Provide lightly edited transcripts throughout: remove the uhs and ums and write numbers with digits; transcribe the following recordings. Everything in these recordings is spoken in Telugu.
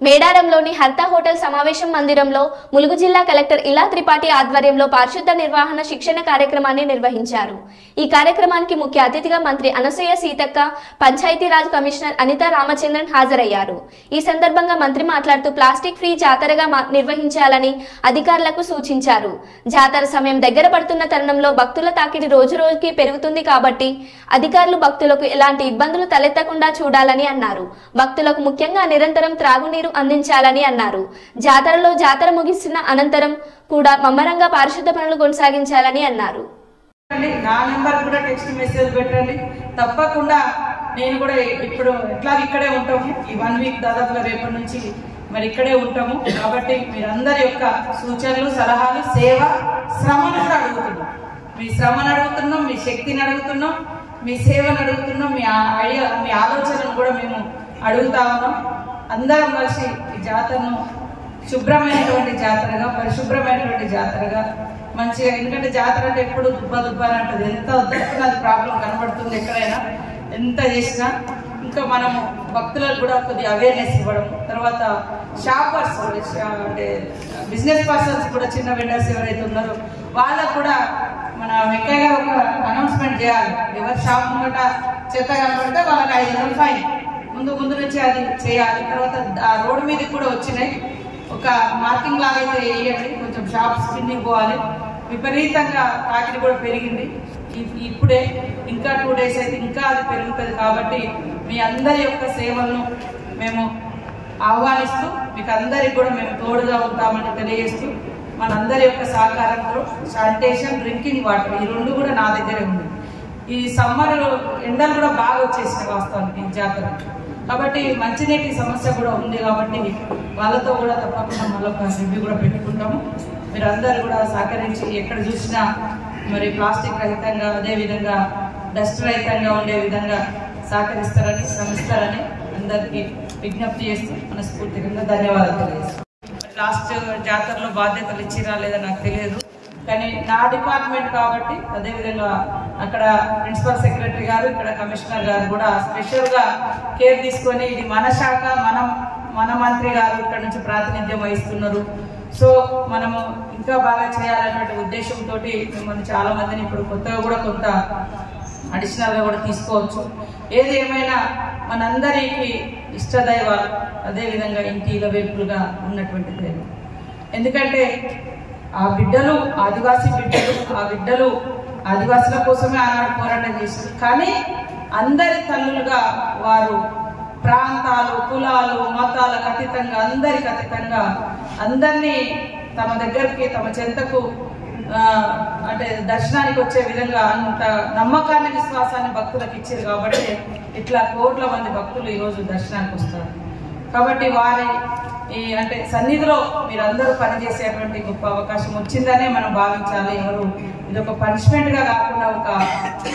మేడారంలోని హర్తా హోటల్ సమావేశం మందిరంలో ములుగు జిల్లా కలెక్టర్ ఇలా త్రిపాఠి ఆధ్వర్యంలో పారిశుద్ధ నిర్వహణ శిక్షణ కార్యక్రమాన్ని నిర్వహించారు. ఈ కార్యక్రమానికి ముఖ్య అతిథిగా మంత్రి అనసూయ సీతక్క, పంచాయతీరాజ్ కమిషనర్ అనితా రామచంద్రన్ హాజరయ్యారు. ఈ సందర్భంగా మంత్రి మాట్లాడుతూ ప్లాస్టిక్ ఫ్రీ జాతరగా నిర్వహించాలని అధికారులకు సూచించారు. జాతర సమయం దగ్గర పడుతున్న తరుణంలో భక్తుల తాకిడి రోజు రోజుకి పెరుగుతుంది కాబట్టి అధికారులు భక్తులకు ఎలాంటి ఇబ్బందులు తలెత్తకుండా చూడాలని అన్నారు. భక్తులకు ముఖ్యంగా నిరంతరం త్రాగునీరు అందించాలని అన్నారు. జాతర ముగిసిన అనంతరం కూడా మమ్మరంగా పారిశుద్ధ పనులు కొనసాగించాలని అన్నారు. నా నెంబర్ కూడా టెక్స్ట్ మెసేజ్ పెట్టండి. తప్పకుండా నేను కూడా ఇప్పుడు ఎట్లా ఇక్కడే ఉంటాము. ఈ 1 వీక్ దాదాపుగా రేపటి నుంచి మరి ఇక్కడే ఉంటాము. కాబట్టి మీరందరి యొక్క సూచనలు, సలహాలు, సేవ, శ్రమను కూడా అడుగుతున్నాం. మీ శ్రమను అడుగుతున్నాం, మీ శక్తిని అడుగుతున్నాం, మీ సేవను అడుగుతున్నాం, మీ ఆలోచనను కూడా మేము అడుగుతా ఉన్నాం. అందరం కలిసి ఈ జాతరను శుభ్రమైనటువంటి జాతరగా, పరిశుభ్రమైనటువంటి జాతరగా మంచిగా, ఎందుకంటే జాతర అంటే ఎప్పుడు దుబ్బ అని అంటుంది. ఎంత వద్దనుకున్నా అది ప్రాబ్లం కనబడుతుంది ఎక్కడైనా, ఎంత చేసినా. ఇంకా మనం భక్తులకు కూడా కొద్దిగా అవేర్నెస్ ఇవ్వడం, తర్వాత షాపర్స్ అంటే బిజినెస్ పర్సన్స్ కూడా, చిన్న వెండర్స్ ఎవరైతే ఉన్నారో వాళ్ళకు కూడా మన వెంకయ్య గారు ఒక అనౌన్స్మెంట్ చేయాలి. ఎవరు షాప్ ముంగట చెత్త కనబడితే వాళ్ళకి 500 ఫైన్ ముందు నుంచి అది చేయాలి. తర్వాత ఆ రోడ్డు మీదకి కూడా వచ్చినాయి, ఒక మార్కింగ్ లాగా అయితే వేయండి. కొంచెం షాప్స్ కిందికి పోవాలి. విపరీతంగా తాకిడి కూడా పెరిగింది. ఇప్పుడే ఇంకా 2 డేస్ అయితే ఇంకా అది పెరుగుతుంది. కాబట్టి మీ అందరి యొక్క సేవలను మేము ఆహ్వానిస్తూ మీకు అందరికి కూడా మేము తోడుగా ఉంటామని తెలియజేస్తూ, మనందరి యొక్క సహకారంతో శానిటేషన్, డ్రింకింగ్ వాటర్ ఈ 2 కూడా నా దగ్గరే ఉంది. ఈ సమ్మర్ ఎండలు కూడా బాగా వచ్చేసినాయి వాస్తవానికి ఈ జాతర. కాబట్టి మంచినీటి సమస్య కూడా ఉంది. కాబట్టి వాళ్ళతో కూడా తప్పకుండా మళ్ళీ ఒక రివ్యూ కూడా పెట్టుకుంటాము. మీరు అందరూ కూడా సహకరించి ఎక్కడ చూసినా మరి ప్లాస్టిక్ రహితంగా, అదేవిధంగా డస్ట్ రహితంగా ఉండే విధంగా సహకరిస్తారని, శ్రమిస్తారని అందరికీ విజ్ఞప్తి చేస్తూ మనస్ఫూర్తిగా ధన్యవాదాలు తెలియజేస్తాం. లాస్ట్ జాతరలో బాధ్యతలు ఇచ్చిరా లేదా నాకు తెలియదు, కానీ నా డిపార్ట్మెంట్ కాబట్టి అదేవిధంగా అక్కడ ప్రిన్సిపల్ సెక్రటరీ గారు, ఇక్కడ కమిషనర్ గారు కూడా స్పెషల్గా కేర్ తీసుకొని, ఇది మన శాఖ, మన మంత్రి గారు ఇక్కడ నుంచి ప్రాతినిధ్యం వహిస్తున్నారు. సో మనము ఇంకా బాగా చేయాలన్నటువంటి ఉద్దేశంతో మిమ్మల్ని చాలా మందిని ఇప్పుడు కొత్తగా కూడా కొంత అడిషనల్గా కూడా తీసుకోవచ్చు. ఏది ఏమైనా మనందరికీ ఇష్టదైవాలు, అదేవిధంగా ఇంటి ఇలవేల్పులుగా ఉన్నటువంటి దైవం. ఎందుకంటే ఆ బిడ్డలు ఆదివాసుల కోసమే ఆనాడు పోరాటం చేశారు. కానీ అందరి తల్లులుగా వారు ప్రాంతాలు, కులాలు, మతాలకు అతీతంగా, అందరికి అతీతంగా అందరినీ తమ దగ్గరికి, తమ చెంతకు అంటే దర్శనానికి వచ్చే విధంగా అంత నమ్మకాన్ని, విశ్వాసాన్ని భక్తులకు ఇచ్చారు. కాబట్టి ఇట్లా కోట్ల మంది భక్తులు ఈరోజు దర్శనానికి వస్తారు. కాబట్టి వారి అంటే సన్నిధిలో మీరందరూ పనిచేసేటువంటి గొప్ప అవకాశం వచ్చిందనే మనం భావించాలి. ఎవరు ఇది ఒక పనిష్మెంట్ గా కాకుండా ఒక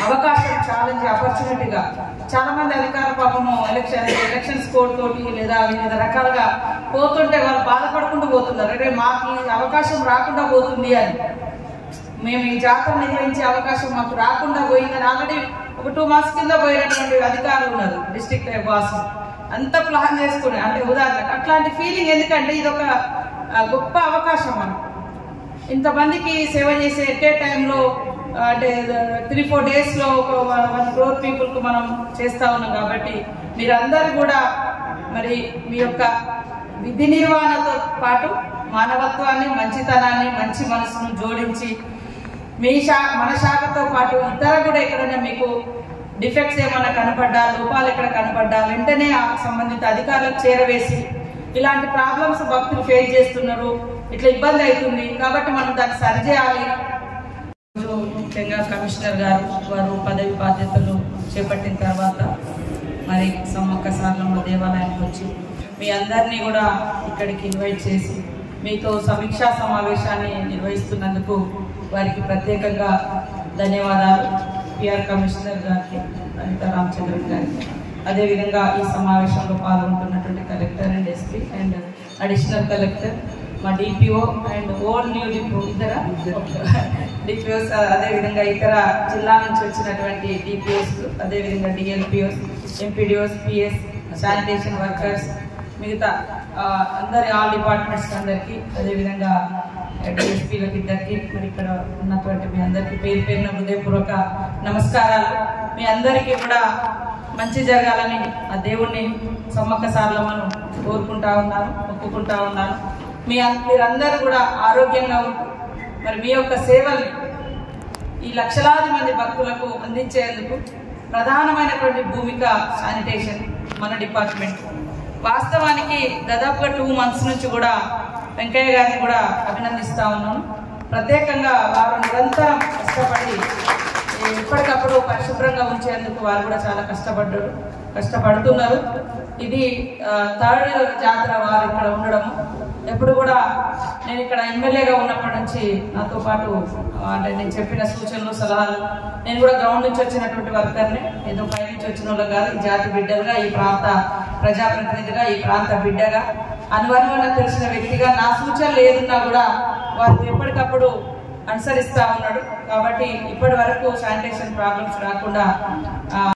అవకాశం, ఛాలెంజ్, ఆపర్చునిటీగా. చాలా మంది అధికార పాపము ఎలక్షన్స్ కోడ్ తోటి లేదా వివిధ రకాలుగా పోతుంటే వాళ్ళు బాధపడుకుంటూ పోతున్నారు. అంటే మాకు ఈ అవకాశం రాకుండా పోతుంది అని, మేము ఈ జాతర నిర్వహించే అవకాశం మాకు రాకుండా పోయిందని ఆల్రెడీ ఒక 2 months కింద పోయినటువంటి అధికారులు ఉన్నారు. డిస్ట్రిక్ట్ బాస్ అంతా ప్లాన్ చేసుకునే, అంటే ఉదాహరణకు అట్లాంటి ఫీలింగ్. ఎందుకంటే ఇది ఒక గొప్ప అవకాశం. మనం ఇంతమందికి సేవ చేసే ఎట్టే టైంలో, అంటే 3-4 డేస్లో ఒక 1 crore పీపుల్కు మనం చేస్తూ ఉన్నాం. కాబట్టి మీరందరూ కూడా మరి మీ యొక్క విధి నిర్వహణతో పాటు మానవత్వాన్ని, మంచితనాన్ని, మంచి మనసును జోడించి మన శాఖతో పాటు ఇతర కూడా ఎక్కడైనా మీకు డిఫెక్ట్స్ ఏమైనా కనపడ్డా, లోపాలు ఎక్కడ కనపడ్డా వెంటనే ఆ సంబంధిత అధికారులకు చేరవేసి, ఇలాంటి ప్రాబ్లమ్స్ భక్తులు ఫేస్ చేస్తున్నారు, ఇట్లా ఇబ్బంది అవుతుంది కాబట్టి మనం దాన్ని సరిచేయాలి. ముఖ్యంగా కమిషనర్ గారు వారు పదవి బాధ్యతలు చేపట్టిన తర్వాత మరి సమ్మక్క సారలమ్మ దేవాలయానికి వచ్చి మీ అందరినీ కూడా ఇక్కడికి ఇన్వైట్ చేసి మీతో సమీక్షా సమావేశాన్ని నిర్వహిస్తున్నందుకు వారికి ప్రత్యేకంగా ధన్యవాదాలు. పిఆర్ కమిషనర్ గారికి, అనితా రామచంద్రన్ గారికి, అదేవిధంగా ఈ సమావేశంలో పాల్గొంటున్నటువంటి collector and SP and additional collector, మా DPO and old new DPO DPOs, అదేవిధంగా ఇతర జిల్లా నుంచి వచ్చినటువంటి డిపిఓస్, అదేవిధంగా DLPOs, MPDOs, PS, sanitation workers, మిగతా అందరి ఆల్ డిపార్ట్మెంట్స్ అందరికీ, అదేవిధంగా డిఎస్పీలకు ఇద్దరికి, మరి ఇక్కడ ఉన్నటువంటి మీ అందరికీ పేరు పేరున హృదయపూర్వక నమస్కారాలు. మీ అందరికీ కూడా మంచి జరగాలని ఆ దేవుణ్ణి సమ్మక్క సారలమ్మను కోరుకుంటా ఉన్నాను, మొక్కుకుంటా ఉన్నాను. మీరందరూ కూడా ఆరోగ్యంగా ఉంటూ మరి మీ యొక్క సేవల్ని ఈ లక్షలాది మంది భక్తులకు అందించేందుకు ప్రధానమైనటువంటి భూమిక శానిటేషన్ మన డిపార్ట్మెంట్. వాస్తవానికి దాదాపుగా 2 months నుంచి కూడా వెంకయ్య గారిని కూడా అభినందిస్తా ఉన్నాను. ప్రత్యేకంగా వారు నిరంతరం కష్టపడి ఎప్పటికప్పుడు పరిశుభ్రంగా ఉంచేందుకు వారు కూడా చాలా కష్టపడుతున్నారు. ఇది 3rd జాతర వారు ఇక్కడ ఉండడము. ఎప్పుడు కూడా నేను ఇక్కడ ఎమ్మెల్యేగా ఉన్నప్పటి నుంచి నాతో పాటు అంటే నేను చెప్పిన సూచనలు సలహాలు, నేను కూడా గ్రౌండ్ నుంచి వచ్చినటువంటి వర్కర్ని, ఏదో పై నుంచి వచ్చిన వాళ్ళు కాదు. ఈ జాతి బిడ్డగా, ఈ ప్రాంత ప్రజాప్రతినిధిగా, ఈ ప్రాంత బిడ్డగా, అనువనువున తెలిసిన వ్యక్తిగా నా సూచనలు ఏదున్నా కూడా వారు ఎప్పటికప్పుడు అనుసరిస్తా ఉన్నాడు. కాబట్టి ఇప్పటి వరకు శానిటేషన్ ప్రాబ్లమ్స్ రాకుండా